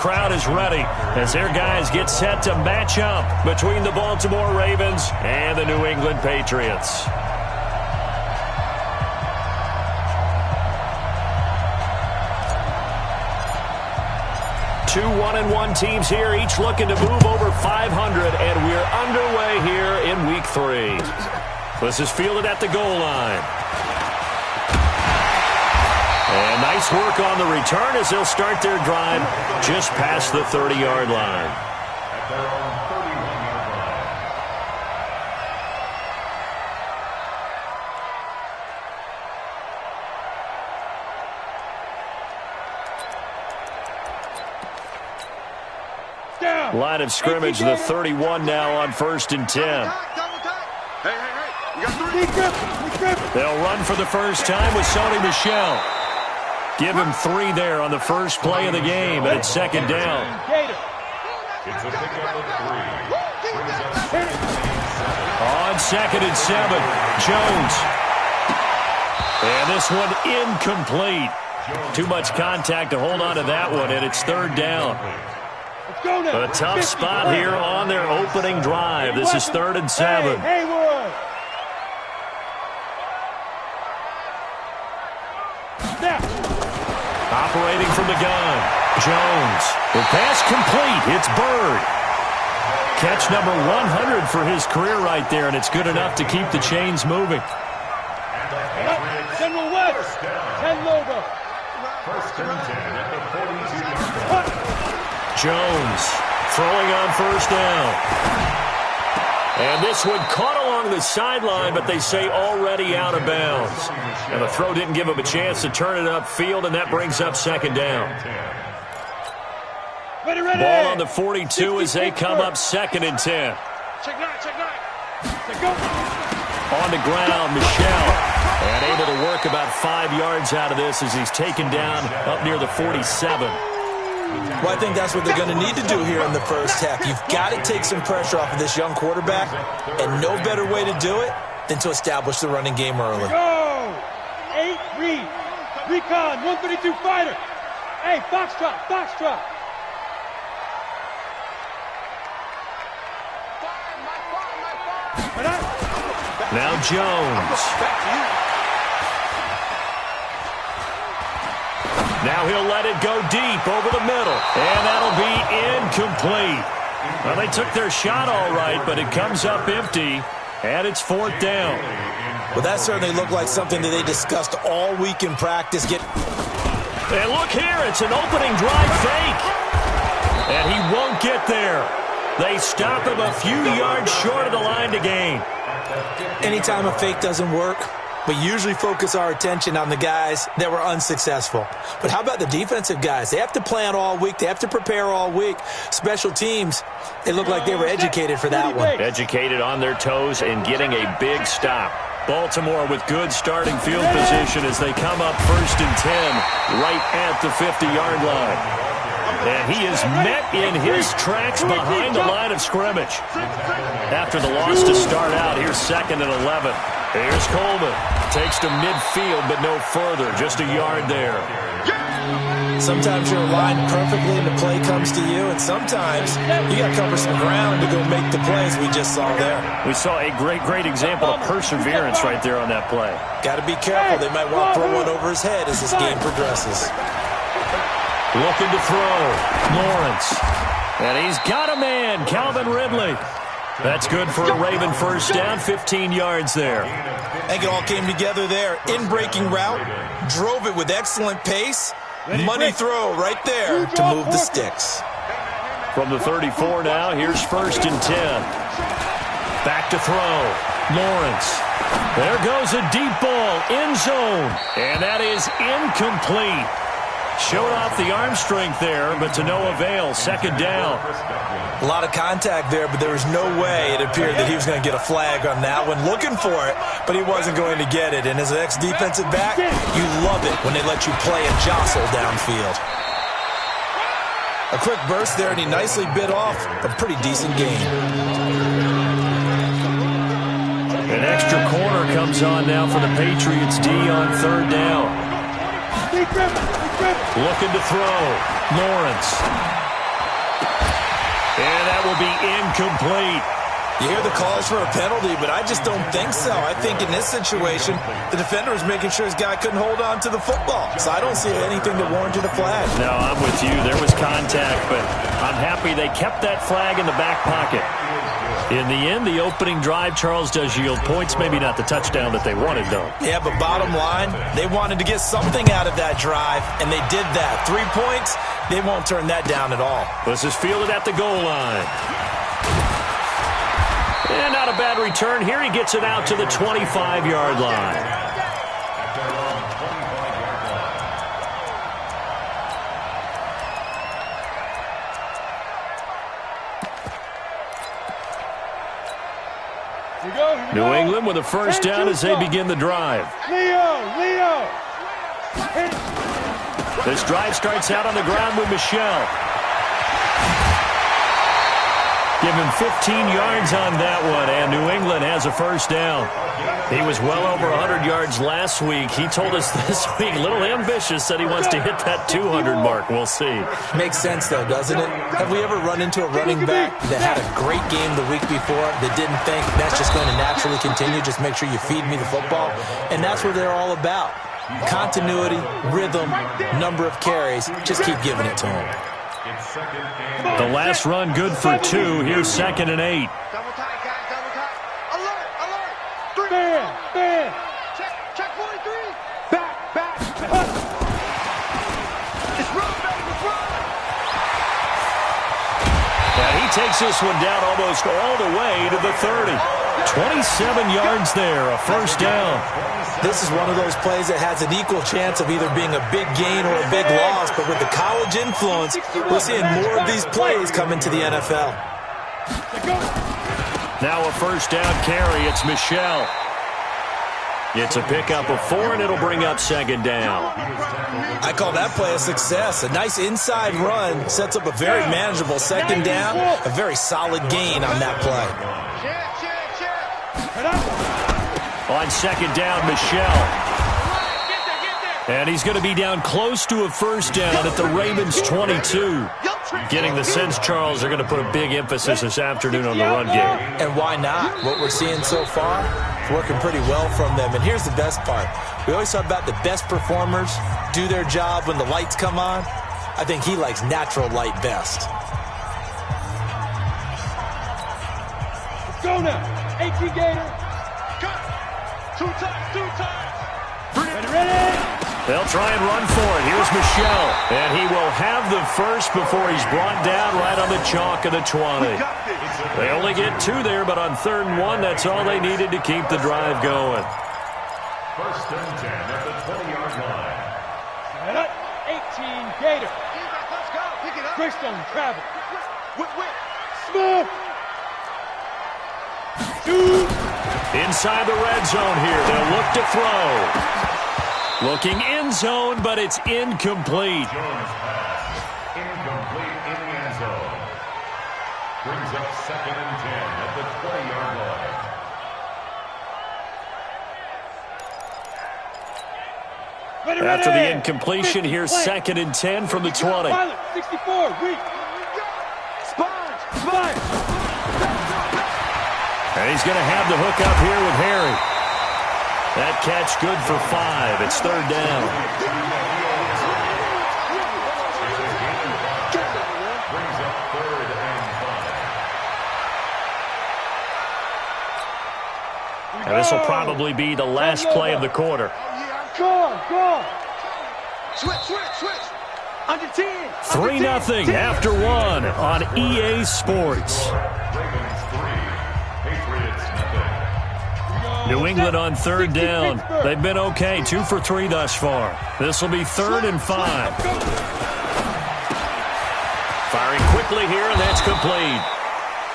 crowd is ready as their guys get set to match up between the Baltimore Ravens and the New England Patriots. Two 1-1 teams here, each looking to move over 500, and we're underway here in Week 3. This is fielded at the goal line. And nice work on the return as they'll start their drive just past the 30-yard line. Line of scrimmage, the 31 now on 1st and 10. They'll run for the first time with Sony Michel. Give him 3 there on the first play of the game, and it's 2nd down. It's a pickup of 3. On 2nd and 7, Jones. And this one incomplete. Too much contact to hold on to that one, and it's 3rd down. A tough spot here on their opening drive. This is 3rd and 7. Operating from the gun, Jones. The pass complete. It's Bird. Catch number 100 for his career right there, and it's good enough to keep the chains moving. General West, 10 logo. 1st and 10 at the 42-yard line. Jones throwing on 1st down. And this one caught along the sideline, but they say already out of bounds. And the throw didn't give him a chance to turn it upfield, and that brings up 2nd down. Ball on the 42 as they come up 2nd and 10. Check 9. On the ground, Michel. And able to work about 5 yards out of this as he's taken down up near the 47. Well, I think that's what they're going to need to do here in the first half. You've got to take some pressure off of this young quarterback, and no better way to do it than to establish the running game early. Go! 8 read. Recon, 132 fighter. Hey, Foxtrot. Now Jones. Now he'll let it go deep over the middle. And that'll be incomplete. Well, they took their shot all right, but it comes up empty. And it's 4th down. Well, that certainly looked like something that they discussed all week in practice. And look here, it's an opening drive fake. And he won't get there. They stop him a few yards short of the line to gain. Anytime a fake doesn't work, we usually focus our attention on the guys that were unsuccessful. But how about the defensive guys? They have to plan all week. They have to prepare all week. Special teams, they look like they were educated for that one. Educated on their toes and getting a big stop. Baltimore with good starting field position as they come up 1st and 10 right at the 50-yard line. And he is met in his tracks behind the line of scrimmage. After the loss to start out, here's 2nd and 11. Here's Coleman. Takes to midfield, but no further. Just a yard there. Sometimes you're aligned perfectly and the play comes to you, and sometimes you got to cover some ground to go make the plays we just saw there. We saw a great example of perseverance right there on that play. Got to be careful. They might want to throw one over his head as this game progresses. Looking to throw. Lawrence. And he's got a man, Calvin Ridley. That's good for a Raven first down, 15 yards there. I think it all came together there. In-breaking route, drove it with excellent pace. Money throw right there to move the sticks. From the 34 now, here's 1st and 10. Back to throw. Lawrence. There goes a deep ball, end zone. And that is incomplete. Showed off the arm strength there, but to no avail. 2nd down. A lot of contact there, but there was no way it appeared that he was going to get a flag on that one. Looking for it, but he wasn't going to get it. And as an ex-defensive back, you love it when they let you play and jostle downfield. A quick burst there, and he nicely bit off a pretty decent gain. An extra corner comes on now for the Patriots D on 3rd down. Looking to throw. Lawrence. to be incomplete. You hear the calls for a penalty, but I just don't think so. I think in this situation, the defender was making sure his guy couldn't hold on to the football. So I don't see anything that warranted a flag. No, I'm with you. There was contact, but I'm happy they kept that flag in the back pocket. In the end, the opening drive, Charles, does yield points. Maybe not the touchdown that they wanted, though. Yeah, but bottom line, they wanted to get something out of that drive, and they did that. 3 points, they won't turn that down at all. This is fielded at the goal line. And not a bad return here. He gets it out to the 25-yard line. New England with a first down as they begin the drive. Leo! This drive starts out on the ground with Michelle. Give him 15 yards on that one, and New England has a first down. He was well over 100 yards last week. He told us this week, a little ambitious, said he wants to hit that 200 mark. We'll see. Makes sense, though, doesn't it? Have we ever run into a running back that had a great game the week before that didn't think that's just going to naturally continue? Just make sure you feed me the football. And that's what they're all about. Continuity, rhythm, number of carries. Just keep giving it to him. The last run good for 2. Here's 2nd and 8. Double tight, guys, double tight. Alert! 3. Bam! Check 43. Back! It's run, baby, it's run. And he takes this one down almost all the way to the 30. 27 yards there, a first down. This is one of those plays that has an equal chance of either being a big gain or a big loss, but with the college influence, we're seeing more of these plays come into the NFL. Now a first down carry. It's Michelle. It's a pickup of 4, and it'll bring up 2nd down. I call that play a success. A nice inside run sets up a very manageable 2nd down, a very solid gain on that play. Check. On 2nd down, Michelle. And he's going to be down close to a first down at the Ravens' 22. Getting the sense, Charles, they're going to put a big emphasis this afternoon on the run game. And why not? What we're seeing so far is working pretty well from them. And here's the best part. We always talk about the best performers do their job when the lights come on. I think he likes natural light best. Let's go now. 18 Gator. Cut. Two times. Ready? They'll try and run for it. Here's Michelle. And he will have the first before he's brought down right on the chalk of the 20. They only get 2 there, but on 3rd and 1, that's all they needed to keep the drive going. First and 10 at the 20-yard line. Set up. 18 Gator. Let's go. Pick it up. Greystone travel. Whip. Smith. Shoot. Inside the red zone here. They'll look to throw. Looking end zone, but it's incomplete. Jones pass. Incomplete in the end zone. Brings up 2nd and 10 at the 20-yard line. After the incompletion, here's 2nd and 10 from the 20. 64, weak. Sponge. And he's going to have the hook up here with Harry. That catch good for 5. It's 3rd down. Brings up 3rd and 5. And this will probably be the last play of the quarter. Go. Switch. Under 10. 3-0 after 1 on EA Sports. Ravens 3. Patriots nothing. New England on 3rd down. They've been okay, 2 for 3 thus far. This will be 3rd and 5. Firing quickly here, and that's complete.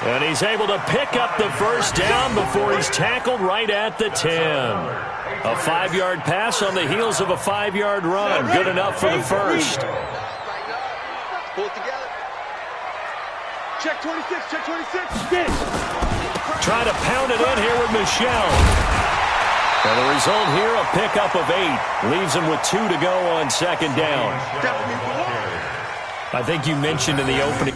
And he's able to pick up the first down before he's tackled right at the 10. A 5-yard pass on the heels of a 5-yard run. Good enough for the first. Pull it together. Check 26. Get it. Trying to pound it in here with Michelle. And the result here, a pickup of 8. Leaves him with 2 to go on 2nd down. I think you mentioned in the opening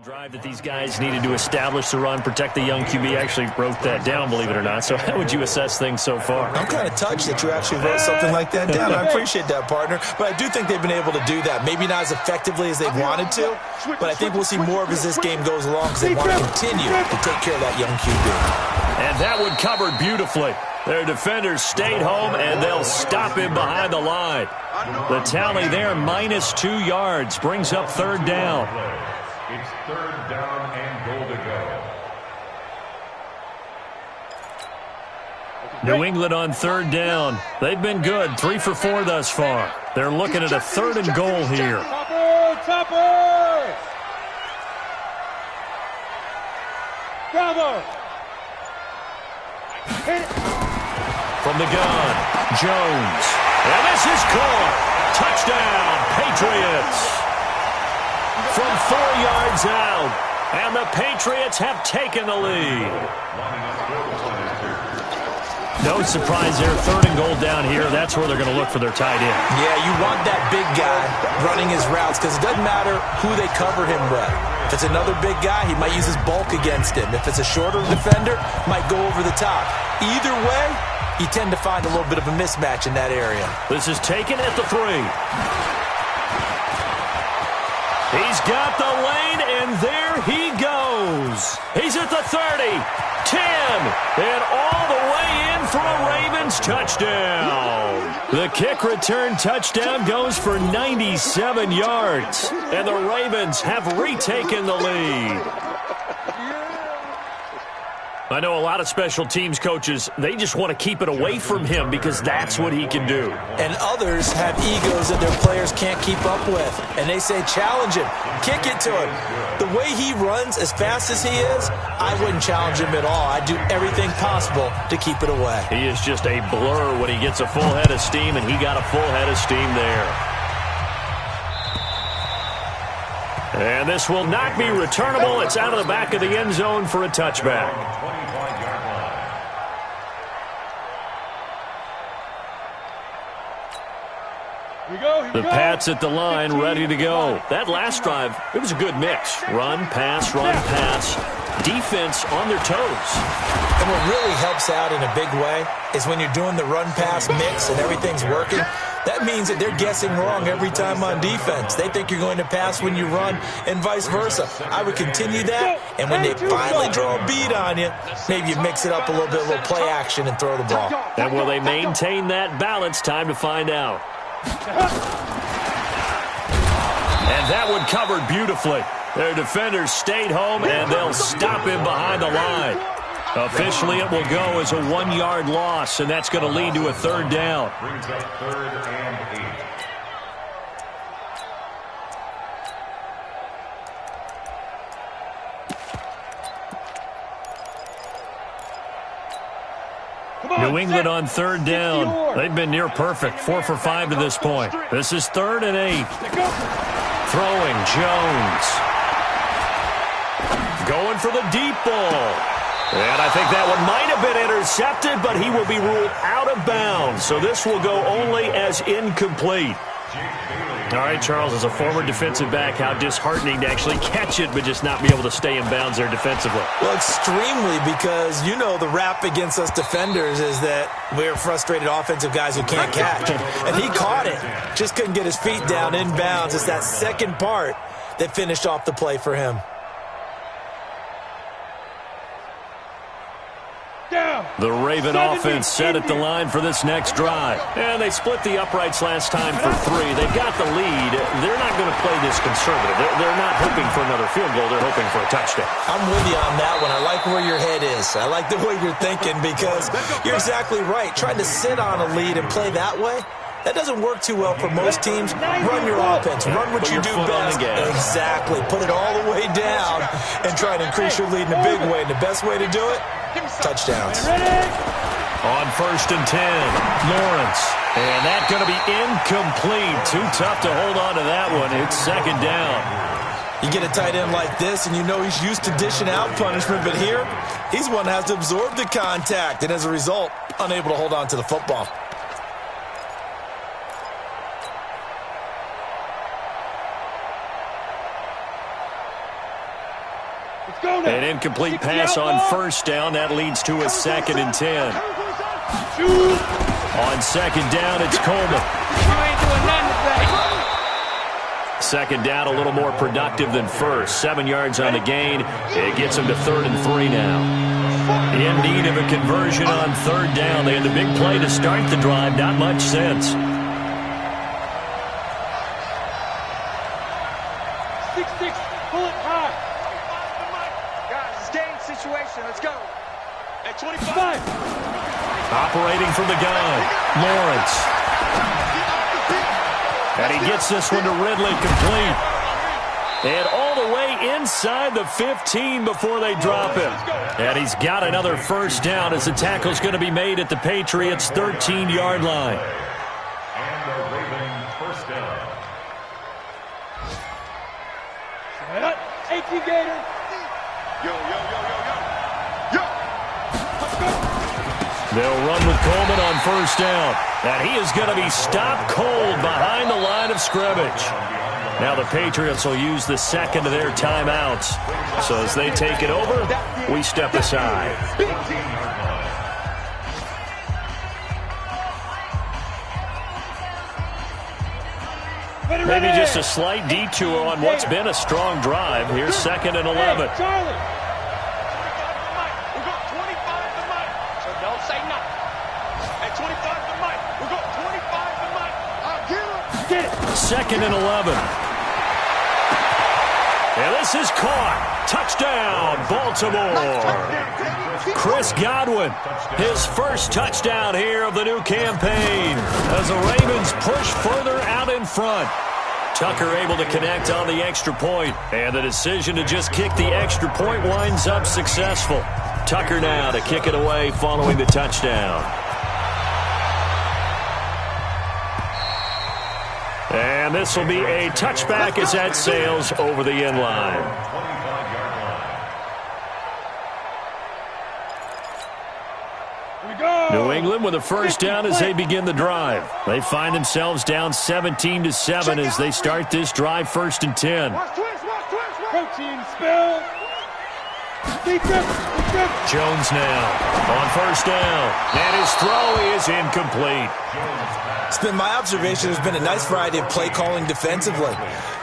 Drive that these guys needed to establish the run, protect the young QB. I actually wrote that down, believe it or not. So how would you assess things so far? I'm kind of touched that you actually wrote something like that down. I appreciate that, partner. But I do think they've been able to do that. Maybe not as effectively as they wanted to, but I think we'll see more of as this game goes along because they want to continue to take care of that young QB. And that one covered beautifully. Their defenders stayed home, and they'll stop him behind the line. The tally there, -2 yards, brings up third down. It's third down and goal to go. New England on third down. They've been good, 3 for 4 thus far. They're looking at a 3rd and goal here. Topper! Bravo! Hit it! From the gun, Jones. And this is caught. Touchdown, Patriots. From 4 yards out, and the Patriots have taken the lead. No surprise there, 3rd and goal down here. That's where they're going to look for their tight end. Yeah, you want that big guy running his routes because it doesn't matter who they cover him with. If it's another big guy, he might use his bulk against him. If it's a shorter defender, might go over the top. Either way, you tend to find a little bit of a mismatch in that area. This is taken at the 3. He's got the lane, and there he goes. He's at the 30, 10, and all the way in for a Ravens touchdown. The kick return touchdown goes for 97 yards, and the Ravens have retaken the lead. I know a lot of special teams coaches, they just want to keep it away from him because that's what he can do. And others have egos that their players can't keep up with. And they say, challenge him, kick it to him. The way he runs as fast as he is, I wouldn't challenge him at all. I'd do everything possible to keep it away. He is just a blur when he gets a full head of steam, and he got a full head of steam there. And this will not be returnable. It's out of the back of the end zone for a touchback. The Pats at the line, ready to go. That last drive, it was a good mix. Run, pass, defense on their toes. And what really helps out in a big way is when you're doing the run-pass mix and everything's working, that means that they're guessing wrong every time on defense. They think you're going to pass when you run and vice versa. I would continue that, and when they finally draw a bead on you, maybe you mix it up a little bit, a little play action, and throw the ball. And will they maintain that balance? Time to find out. And that one covered beautifully. Their defenders stayed home, and they'll stop him behind the line. Officially, it will go as a 1-yard loss, and that's going to lead to a 3rd down. Brings up 3rd and 8. New England on 3rd down. They've been near perfect, 4 for 5 to this point. This is 3rd and 8. Throwing, Jones. Going for the deep ball. And I think that one might have been intercepted, but he will be ruled out of bounds. So this will go only as incomplete. All right, Charles, as a former defensive back, how disheartening to actually catch it but just not be able to stay in bounds there defensively. Well, extremely, because you know the rap against us defenders is that we're frustrated offensive guys who can't catch. And he caught it, just couldn't get his feet down in bounds. It's that second part that finished off the play for him. The Raven offense set at the line for this next drive. And they split the uprights last time for 3. They've got the lead. They're not going to play this conservative. They're not hoping for another field goal. They're hoping for a touchdown. I'm with you on that one. I like where your head is. I like the way you're thinking because you're exactly right. Trying to sit on a lead and play that way, that doesn't work too well for most teams. Run your offense. Run what you do best. Exactly. Put it all the way down and try to increase your lead in a big way. And the best way to do it, touchdowns. On 1st and 10, Lawrence. And that's going to be incomplete. Too tough to hold on to that one. It's 2nd down. You get a tight end like this, and you know he's used to dishing out punishment, but here, he's one that has to absorb the contact, and as a result, unable to hold on to the football. An incomplete pass on first down. That leads to a 2nd and 10. On 2nd down, it's Coleman. Second down, a little more productive than first. 7 yards on the gain. It gets them to 3rd and 3 now. In need of a conversion on 3rd down. They had the big play to start the drive. Not much sense. 6-6, pull it high. Guys, it's game situation. Let's go. At 25. Operating from the gun, Lawrence. And he gets this one to Ridley complete. And all the way inside the 15 before they drop him. And he's got another first down as the tackle's going to be made at the Patriots' 13-yard line. And the Ravens first down. AP Gator. Yo. They'll run with Coleman on first down. And he is going to be stopped cold behind the line of scrimmage. Now the Patriots will use the second of their timeouts. So as they take it over, we step aside. Maybe just a slight detour on what's been a strong drive. Here's 2nd and 11. Charlie. We got 25 to Mike. So don't say nothing. At 25 to Mike. We got 25 to Mike. I'll get him. 2nd and 11. And this is caught. Touchdown, Baltimore. Chris Godwin, his first touchdown here of the new campaign as the Ravens push further out in front. Tucker able to connect on the extra point, and the decision to just kick the extra point winds up successful. Tucker now to kick it away following the touchdown. And this will be a touchback as that sails over the end line. New England with a first down as they begin the drive. They find themselves down 17-7 as they start this drive 1st and 10. Protein spill. Jones now on first down. And his throw is incomplete. It's been my observation there's been a nice variety of play calling defensively.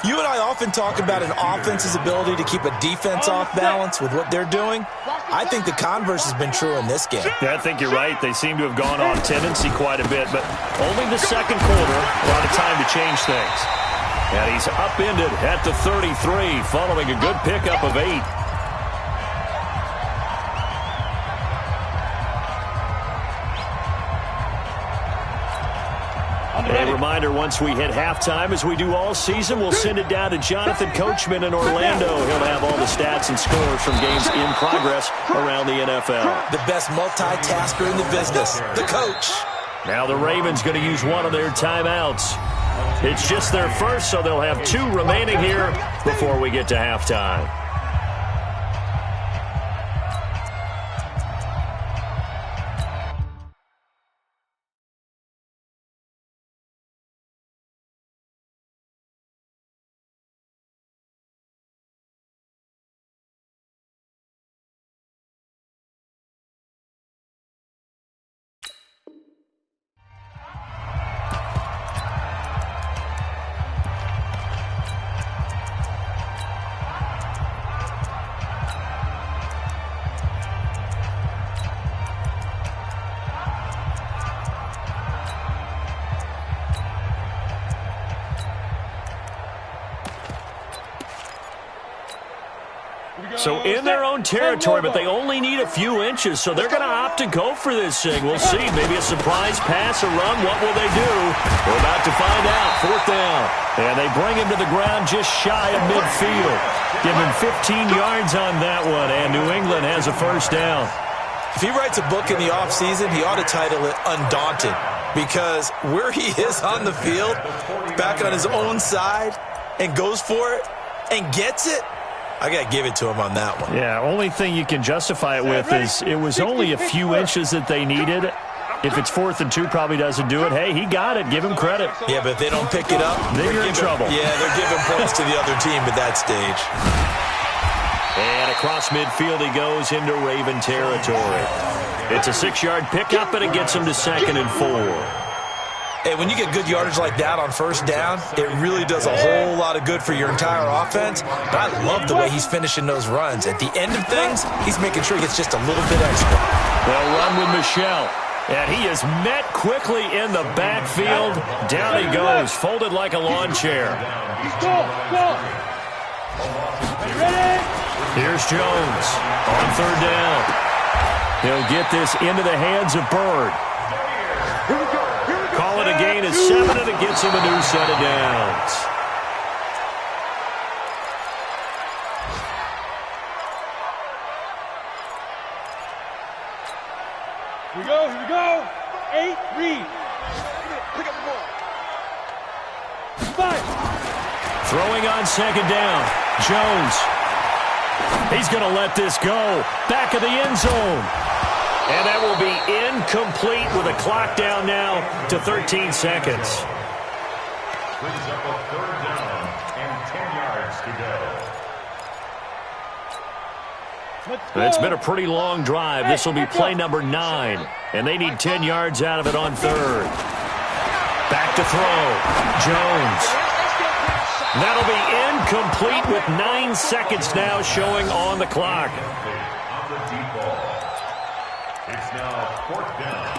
You and I often talk about an offense's ability to keep a defense off balance with what they're doing. I think the converse has been true in this game. Yeah, I think you're right. They seem to have gone off tendency quite a bit, but only the second quarter, a lot of time to change things. And he's upended at the 33 following a good pickup of 8. A reminder, once we hit halftime, as we do all season, we'll send it down to Jonathan Coachman in Orlando. He'll have all the stats and scores from games in progress around the NFL. The best multitasker in the business, the coach. Now the Ravens going to use one of their timeouts. It's just their first, so they'll have 2 remaining here before we get to halftime. So in their own territory, but they only need a few inches, so they're going to opt to go for this thing. We'll see. Maybe a surprise pass, a run. What will they do? We're about to find out. 4th down. And they bring him to the ground just shy of midfield. Give him 15 yards on that one, and New England has a first down. If he writes a book in the offseason, he ought to title it Undaunted, because where he is on the field, back on his own side, and goes for it, and gets it, I got to give it to him on that one. Yeah, only thing you can justify it with is it was only a few inches that they needed. If it's 4th and 2, probably doesn't do it. Hey, he got it. Give him credit. Yeah, but if they don't pick it up, then you're in trouble. Yeah, they're giving points to the other team at that stage. And across midfield he goes into Raven territory. It's a 6-yard pickup, and it gets him to 2nd and 4. Hey, when you get good yardage like that on first down, it really does a whole lot of good for your entire offense. But I love the way he's finishing those runs. At the end of things, he's making sure he gets just a little bit extra. They'll run with Michel. And he is met quickly in the backfield. Down he goes, folded like a lawn chair. Here's Jones on 3rd down. He'll get this into the hands of Bird. Call it a gain of 7, and it gets him a new set of downs. Here we go. 8, read. Pick up the ball. 5. Throwing on 2nd down. Jones. He's going to let this go. Back of the end zone. And that will be incomplete with a clock down now to 13 seconds. Brings up a 3rd down and 10 yards to go. It's been a pretty long drive. This will be play number 9. And they need 10 yards out of it on 3rd. Back to throw. Jones. That'll be incomplete with 9 seconds now showing on the clock. On the deep ball. It's now 4th down.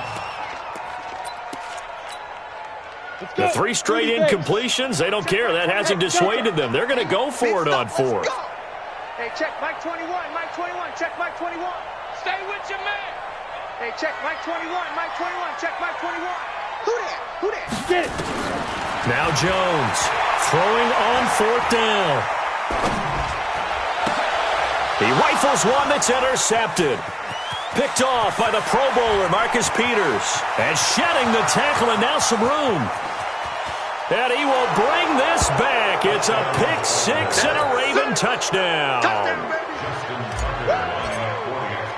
The 3 straight incompletions, they don't care. That hasn't dissuaded them. They're going to go for it on 4th. Hey, check Mike 21. Mike 21. Check Mike 21. Stay with your man. Hey, check Mike 21. Mike 21. Check Mike 21. Who that? Who that? Get it. Now Jones throwing on 4th down. He rifles one that's intercepted. Picked off by the Pro Bowler, Marcus Peters. And shedding the tackle, and now some room. And he will bring this back. It's a pick 6 and a Raven touchdown.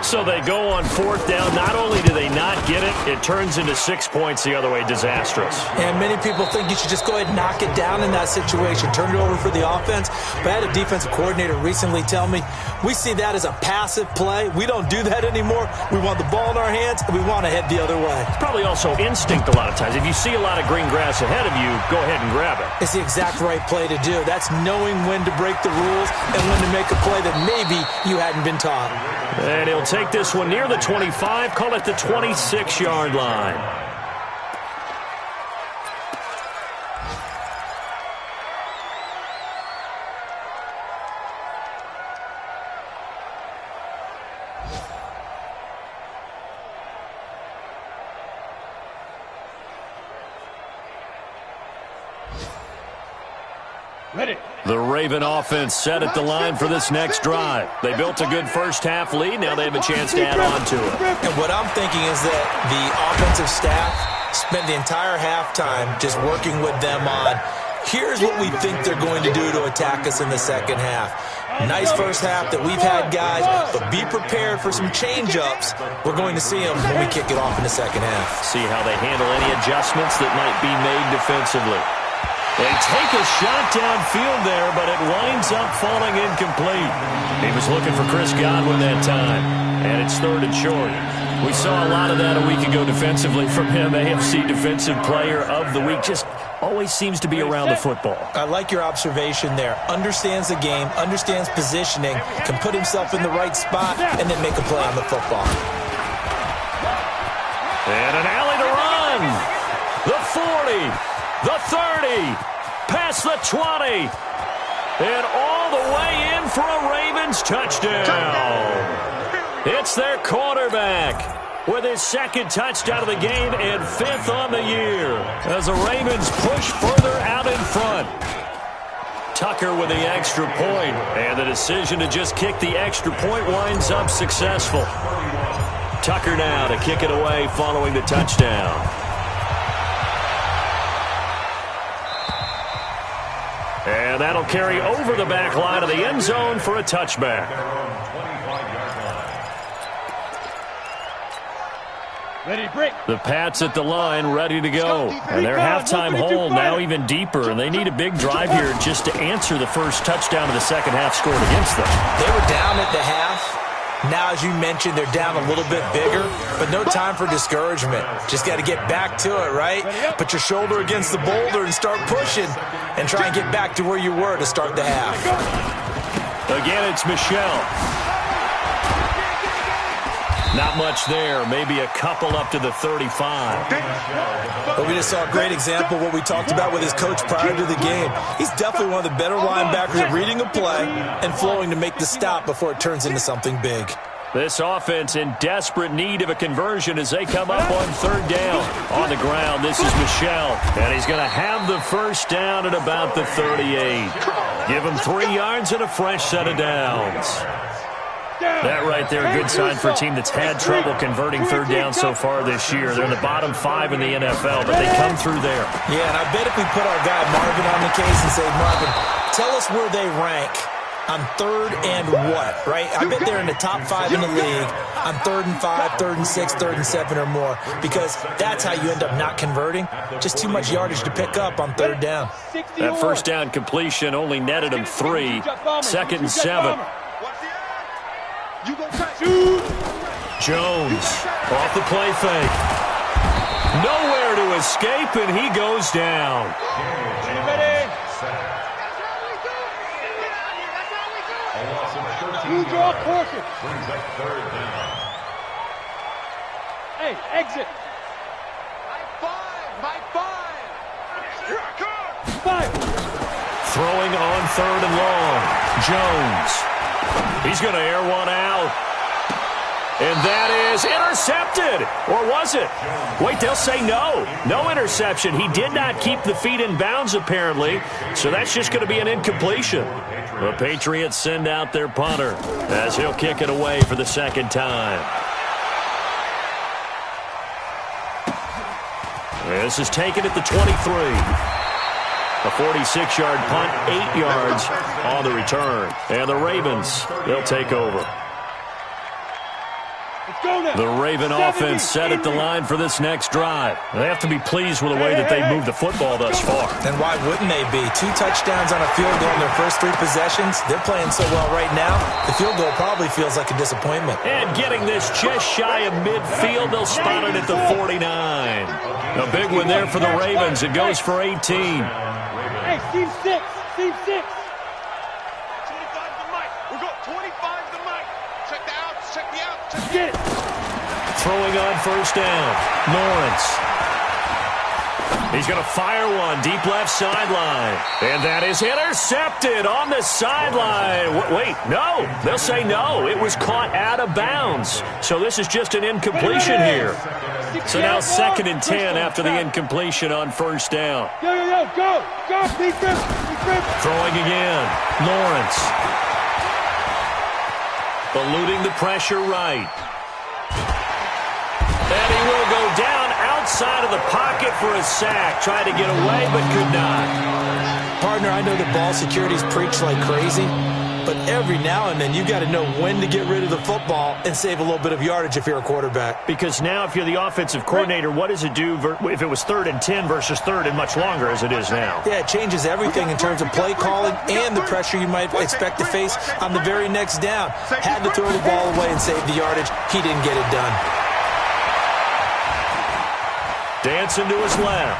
So they go on 4th down. Not only do they not get it, it turns into 6 points the other way. Disastrous. And many people think you should just go ahead and knock it down in that situation. Turn it over for the offense. But I had a defensive coordinator recently tell me, we see that as a passive play. We don't do that anymore. We want the ball in our hands, and we want to head the other way. It's probably also instinct a lot of times. If you see a lot of green grass ahead of you, go ahead and grab it. It's the exact right play to do. That's knowing when to break the rules and when to make a play that maybe you hadn't been taught. And he'll take this one near the 25, call it the 26-yard line. The Raven offense set at the line for this next drive. They built a good first-half lead. Now they have a chance to add on to it. And what I'm thinking is that the offensive staff spent the entire halftime just working with them on, here's what we think they're going to do to attack us in the second half. Nice first half that we've had, guys, but be prepared for some change-ups. We're going to see them when we kick it off in the second half. See how they handle any adjustments that might be made defensively. They take a shot downfield there, but it winds up falling incomplete. He was looking for Chris Godwin that time, and it's 3rd and short. We saw a lot of that a week ago defensively from him. AFC Defensive Player of the Week. Just always seems to be around the football. I like your observation there. Understands the game, understands positioning, can put himself in the right spot, and then make a play on the football. And an alley to run. The 40. The 30, past the 20, and all the way in for a Ravens touchdown. It's their quarterback with his 2nd touchdown of the game and 5th on the year as the Ravens push further out in front. Tucker with the extra point, and the decision to just kick the extra point winds up successful. Tucker now to kick it away following the touchdown. And that'll carry over the back line of the end zone for a touchback. The Pats at the line, ready to go. And their halftime hole now even deeper, and they need a big drive here just to answer the first touchdown of the second half scored against them. They were down at the half. Now, as you mentioned, they're down a little bit bigger, but no time for discouragement. Just got to get back to it, right? Put your shoulder against the boulder and start pushing and try and get back to where you were to start the half. Again, it's Michel. Not much there. Maybe a couple up to the 35. But we just saw a great example of what we talked about with his coach prior to the game. He's definitely one of the better linebackers at reading a play and flowing to make the stop before it turns into something big. This offense in desperate need of a conversion as they come up on third down. On the ground, this is Michel. And he's going to have the first down at about the 38. Give him 3 yards and a fresh set of downs. That right there, a good sign for a team that's had trouble converting third down so far this year. They're in the bottom 5 in the NFL, but they come through there. Yeah, and I bet if we put our guy Marvin on the case and say, Marvin, tell us where they rank on third and what, right? I bet they're in the top 5 in the league on 3rd and 5, 3rd and 6, 3rd and 7 or more, because that's how you end up not converting. Just too much yardage to pick up on third down. That first down completion only netted him 3. 2nd and 7. Jones off the play fake. Nowhere to escape, and he goes down. Hey, exit. Five. Throwing on 3rd and long. Jones. He's going to air one out. And that is intercepted. Or was it? Wait, they'll say no. No interception. He did not keep the feet in bounds, apparently. So that's just going to be an incompletion. The Patriots send out their punter as he'll kick it away for the second time. This is taken at the 23. A 46-yard punt, 8 yards on the return. And the Ravens, they'll take over. The Raven offense set at the line for this next drive. They have to be pleased with the way that they moved the football thus far. And why wouldn't they be? 2 touchdowns on a field goal in their first 3 possessions. They're playing so well right now, the field goal probably feels like a disappointment. And getting this just shy of midfield, they'll spot it at the 49. A big one there for the Ravens. It goes for 18. Hey, team 6. Team 6. 25 the mic. We'll go 25 the mic. Check the outs. Check the outs. Check Get it. Throwing on first down. Lawrence. He's going to fire one deep left sideline. And that is intercepted on the sideline. Wait, no. They'll say no. It was caught out of bounds. So this is just an incompletion here. So now 2nd and 10 after the incompletion on first down. Go. Defense. Throwing again. Lawrence. Eluding the pressure right. And he will go down outside of the pocket for a sack. Tried to get away, but could not. Partner, I know the ball security's preached like crazy, but every now and then you got to know when to get rid of the football and save a little bit of yardage if you're a quarterback. Because now if you're the offensive coordinator, what does it do if it was 3rd and 10 versus 3rd and much longer as it is now? Yeah, it changes everything in terms of play calling and the pressure you might expect to face on the very next down. Had to throw the ball away and save the yardage. He didn't get it done. Dancing to his left.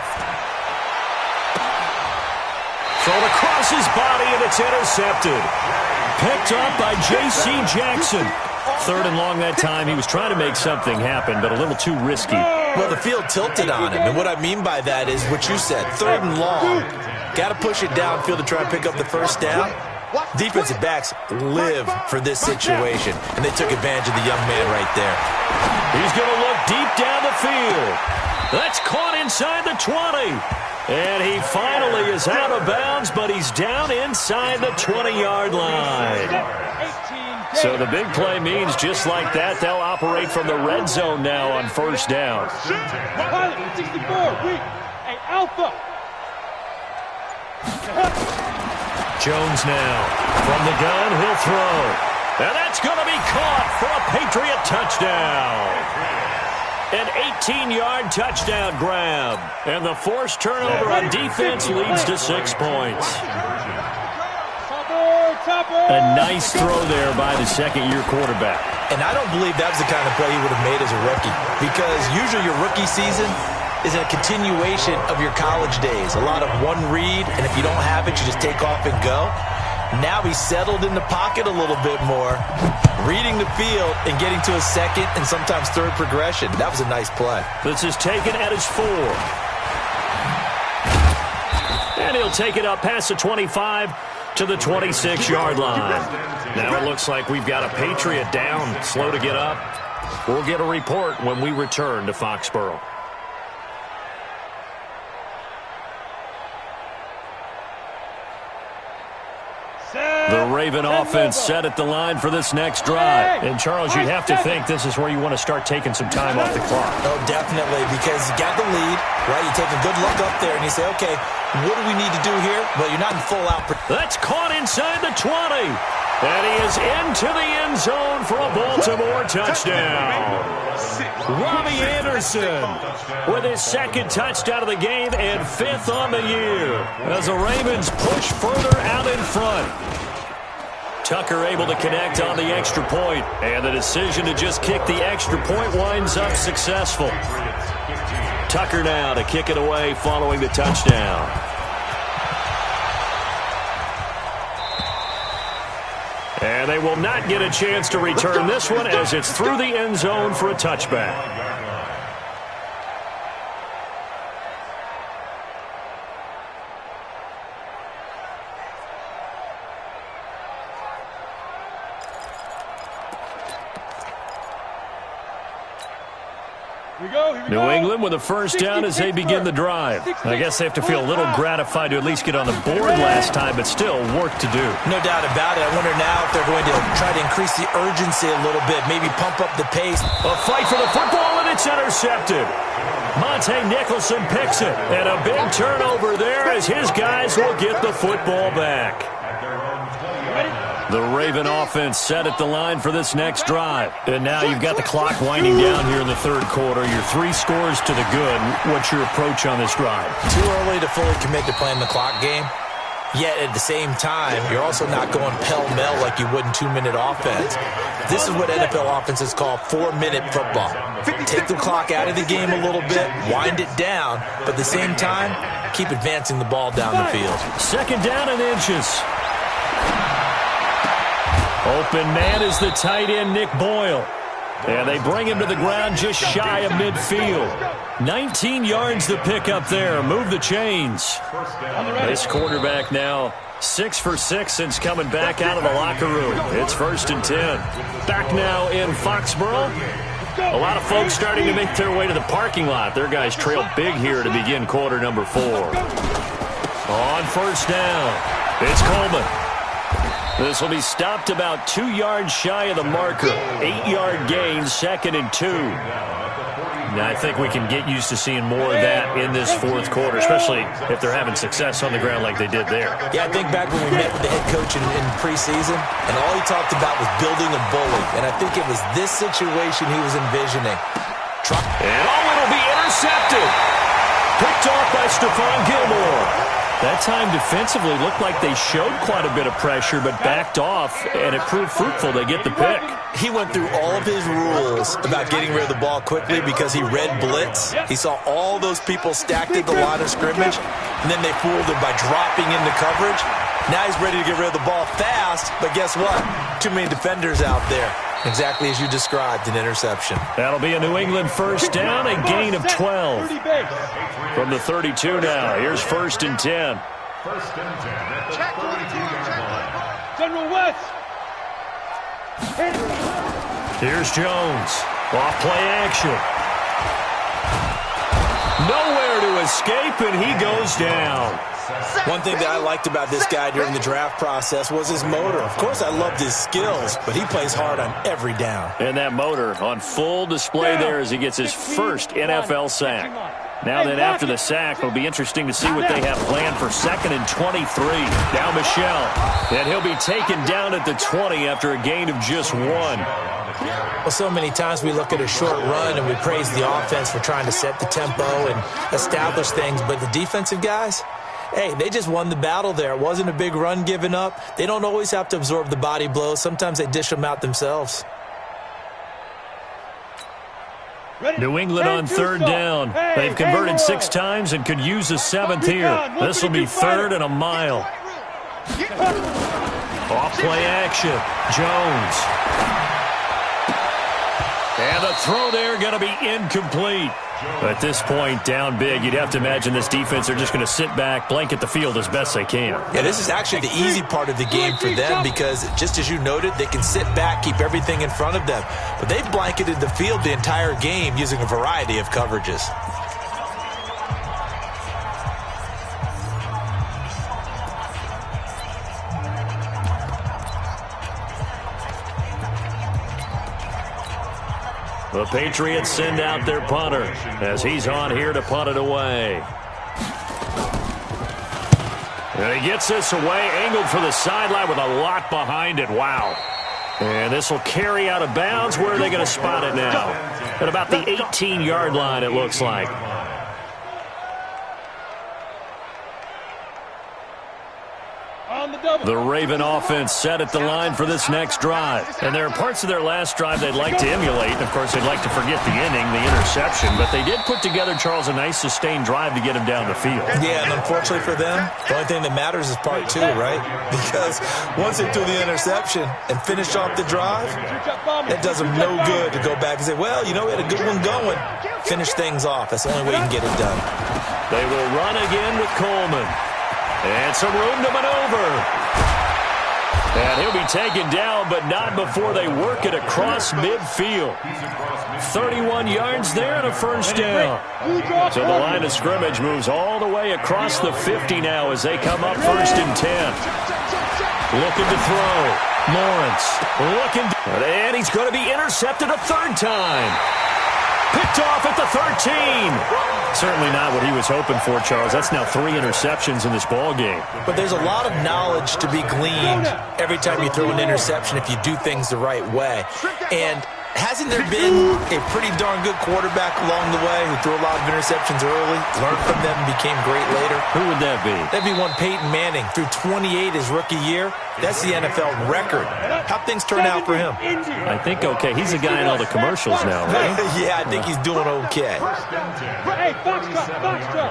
Thrown across his body, and it's intercepted. Picked up by J.C. Jackson. 3rd and long that time. He was trying to make something happen, but a little too risky. Well, the field tilted on him, and what I mean by that is what you said. 3rd and long. Got to push it downfield to try and pick up the first down. Defensive backs live for this situation, and they took advantage of the young man right there. He's going to look deep down the field. That's caught inside the 20. And he finally is out of bounds, but he's down inside the 20-yard line. So the big play means just like that, they'll operate from the red zone now on first down. Pilot 64, weak. Hey, Alpha. Jones now. From the gun, he'll throw. And that's going to be caught for a Patriot touchdown. An 18-yard touchdown grab. And the forced turnover on defense leads to 6 points. A nice throw there by the second-year quarterback. And I don't believe that was the kind of play he would have made as a rookie, because usually your rookie season is a continuation of your college days. A lot of one read, and if you don't have it, you just take off and go. Now he's settled in the pocket a little bit more, reading the field and getting to a second and sometimes third progression. That was a nice play. This is taken at his 4. And he'll take it up past the 25 to the 26-yard line. Now it looks like we've got a Patriot down, slow to get up. We'll get a report when we return to Foxborough. The Raven offense set at the line for this next drive. And, Charles, you have to think this is where you want to start taking some time off the clock. Oh, definitely, because you got the lead, right? You take a good look up there and you say, okay, what do we need to do here? Well, you're not in full out. That's caught inside the 20. And he is into the end zone for a Baltimore touchdown. Robbie Anderson with his second touchdown of the game and 5th on the year as the Ravens push further out in front. Tucker able to connect on the extra point, and the decision to just kick the extra point winds up successful. Tucker now to kick it away following the touchdown. And they will not get a chance to return this one as it's through the end zone for a touchback. New England with a first down as they begin the drive. I guess they have to feel a little gratified to at least get on the board last time, but still work to do. No doubt about it. I wonder now if they're going to try to increase the urgency a little bit, maybe pump up the pace. A fight for the football, and it's intercepted. Monte Nicholson picks it, and a big turnover there as his guys will get the football back. The Raven offense set at the line for this next drive. And now you've got the clock winding down here in the third quarter. You're 3 scores to the good. What's your approach on this drive? Too early to fully commit to playing the clock game. Yet at the same time, you're also not going pell-mell like you would in 2-minute offense. This is what NFL offenses call 4-minute football. Take the clock out of the game a little bit, wind it down, but at the same time, keep advancing the ball down the field. Second down and inches. Open man is the tight end, Nick Boyle. And they bring him to the ground just shy of midfield. 19 yards to pick up there. Move the chains. This quarterback now 6 for 6 since coming back out of the locker room. It's 1st and 10. Back now in Foxborough. A lot of folks starting to make their way to the parking lot. Their guys trail big here to begin quarter number 4. On first down, it's Coleman. This will be stopped about 2 yards shy of the marker. 8-yard gain, 2nd and 2. Now, I think we can get used to seeing more of that in this fourth quarter, especially if they're having success on the ground like they did there. Yeah, I think back when we met with the head coach in preseason, and all he talked about was building a bully. And I think it was this situation he was envisioning. And it'll be intercepted. Picked off by Stephon Gilmore. That time defensively looked like they showed quite a bit of pressure, but backed off, and it proved fruitful. They get the pick. He went through all of his rules about getting rid of the ball quickly because he read blitz. He saw all those people stacked at the line of scrimmage, and then they fooled him by dropping into coverage. Now he's ready to get rid of the ball fast, but guess what? Too many defenders out there. Exactly as you described, an interception. That'll be a New England first down, a gain of 12. From the 32 now, here's 1st and 10. 1st and 10 at the 32-yard line. General West. Here's Jones. Off play action. Nowhere to escape, and he goes down. One thing that I liked about this guy during the draft process was his motor. Of course, I loved his skills, but he plays hard on every down. And that motor on full display there as he gets his first NFL sack. Now then, after the sack, it'll be interesting to see what they have planned for 2nd and 23. Now Michel. And he'll be taken down at the 20 after a gain of just 1. Well, so many times we look at a short run and we praise the offense for trying to set the tempo and establish things, but the defensive guys, hey, they just won the battle there. It wasn't a big run given up. They don't always have to absorb the body blows. Sometimes they dish them out themselves. New England on 3rd down. They've converted 6 times and could use a 7th here. This will be 3rd and a mile. Off play action. Jones. And the throw there going to be incomplete. At this point, down big, you'd have to imagine this defense are just going to sit back, blanket the field as best they can. Yeah, this is actually the easy part of the game for them because, just as you noted, they can sit back, keep everything in front of them. But they've blanketed the field the entire game using a variety of coverages. The Patriots send out their punter as he's on here to punt it away. And he gets this away, angled for the sideline with a lot behind it. Wow. And this will carry out of bounds. Where are they going to spot it now? At about the 18-yard line, it looks like. The Raven offense set at the line for this next drive. And there are parts of their last drive they'd like to emulate. And, of course, they'd like to forget the inning, the interception. But they did put together, Charles, a nice sustained drive to get him down the field. Yeah, and unfortunately for them, the only thing that matters is part 2, right? Because once they threw the interception and finished off the drive, it does them no good to go back and say, well, you know, we had a good one going. Finish things off. That's the only way you can get it done. They will run again with Coleman. And some room to maneuver. And he'll be taken down, but not before they work it across midfield. 31 yards there and a first down. So the line of scrimmage moves all the way across the 50 now as they come up 1st and 10. Looking to throw. Lawrence and he's going to be intercepted a 3rd time. Picked off at the 13. Certainly not what he was hoping for, Charles. That's now 3 interceptions in this ball game. But there's a lot of knowledge to be gleaned every time you throw an interception if you do things the right way. And hasn't there been a pretty darn good quarterback along the way who threw a lot of interceptions early, learned from them, and became great later? Who would that be? That'd be one Peyton Manning. Threw 28 his rookie year. That's the NFL record. How'd things turn out for him? I think okay. He's a guy in all the commercials now, right? Yeah, I think he's doing okay. Hey, foxtrot.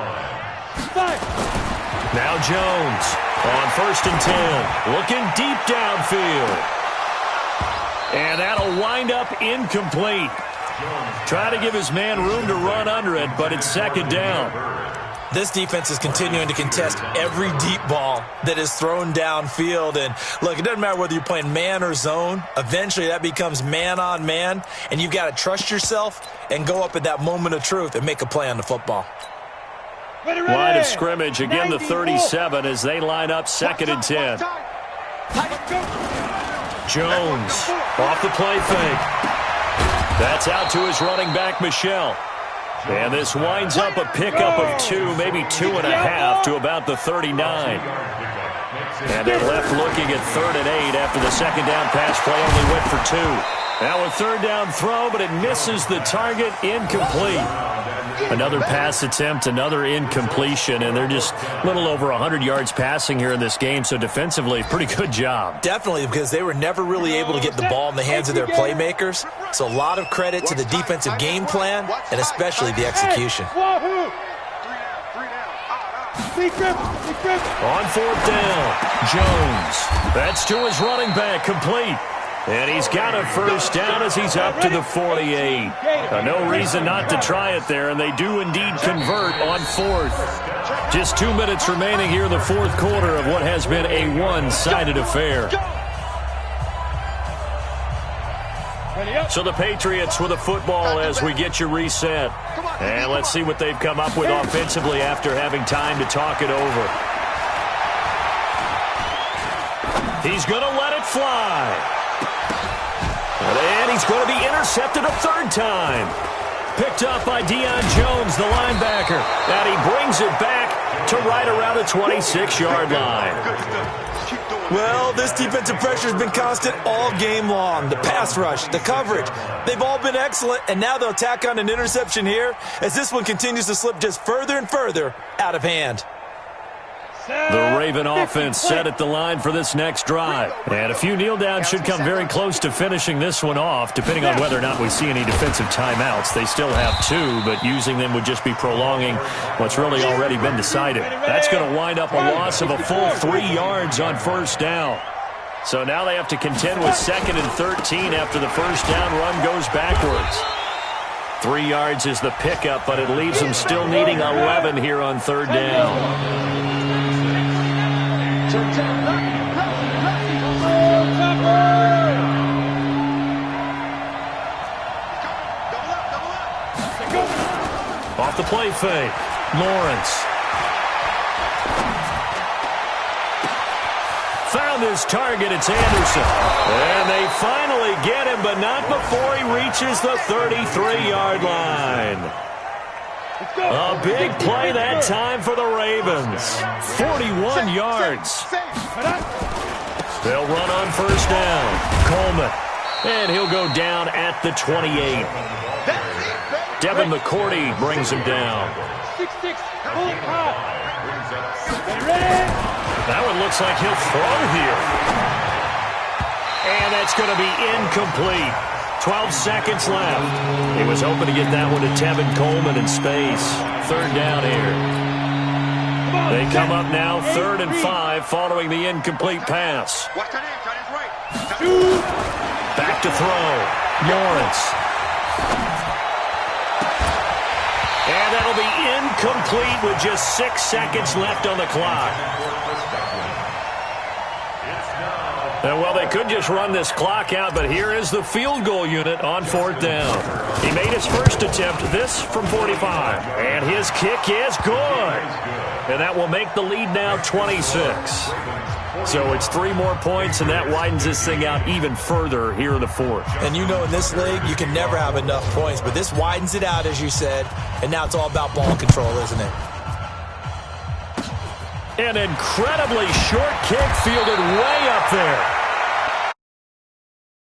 Now Jones on 1st and 10. Looking deep downfield. And that'll wind up incomplete. Try to give his man room to run under it, but it's 2nd down. This defense is continuing to contest every deep ball that is thrown downfield. And, look, it doesn't matter whether you're playing man or zone. Eventually that becomes man on man, and you've got to trust yourself and go up at that moment of truth and make a play on the football. Line of scrimmage, again the 37 as they line up 2nd and 10. Jones off the play fake. That's out to his running back, Michel. And this winds up a pickup of 2, maybe 2.5 to about the 39. And they're left looking at 3rd and 8 after the 2nd down pass play only went for 2. Now a 3rd down throw, but it misses the target, incomplete. Another pass attempt, another incompletion, and they're just a little over 100 yards passing here in this game, so defensively, pretty good job. Definitely, because they were never really able to get the ball in the hands of their playmakers, so a lot of credit to the defensive game plan, and especially the execution. On 4th down, Jones. That's to his running back, complete. And he's got a first down as he's up to the 48. No reason not to try it there, and they do indeed convert on 4th. Just 2 minutes remaining here in the 4th quarter of what has been a one-sided affair. So the Patriots with a football as we get you reset. And let's see what they've come up with offensively after having time to talk it over. He's going to let it fly. And he's going to be intercepted a 3rd time. Picked up by Deion Jones, the linebacker. And he brings it back to right around the 26-yard line. Well, this defensive pressure has been constant all game long. The pass rush, the coverage, they've all been excellent, and now they'll tack on an interception here as this one continues to slip just further and further out of hand. The Raven offense set at the line for this next drive. And a few kneel downs should come very close to finishing this one off, depending on whether or not we see any defensive timeouts. They still have 2, but using them would just be prolonging what's really already been decided. That's going to wind up a loss of a full 3 yards on first down. So now they have to contend with 2nd and 13 after the first down run goes backwards. 3 yards is the pickup, but it leaves them still needing 11 here on 3rd down. Off the play fake, Lawrence. Found his target, it's Anderson. And they finally get him, but not before he reaches the 33-yard line. A big play that time for the Ravens. 41 yards. They'll run on first down. Coleman. And he'll go down at the 28. Devin McCourty brings him down. That one looks like he'll throw here. And that's going to be incomplete. 12 seconds left. He was hoping to get that one to Tevin Coleman in space. 3rd down here. They come up now 3rd and 5 following the incomplete pass. Back to throw. Lawrence. And that'll be incomplete with just 6 seconds left on the clock. And, well, they could just run this clock out, but here is the field goal unit on 4th down. He made his first attempt, this from 45. And his kick is good. And that will make the lead now 26. So it's 3 more points, and that widens this thing out even further here in the 4th. And you know in this league, you can never have enough points, but this widens it out, as you said, and now it's all about ball control, isn't it? An incredibly short kick fielded way up there.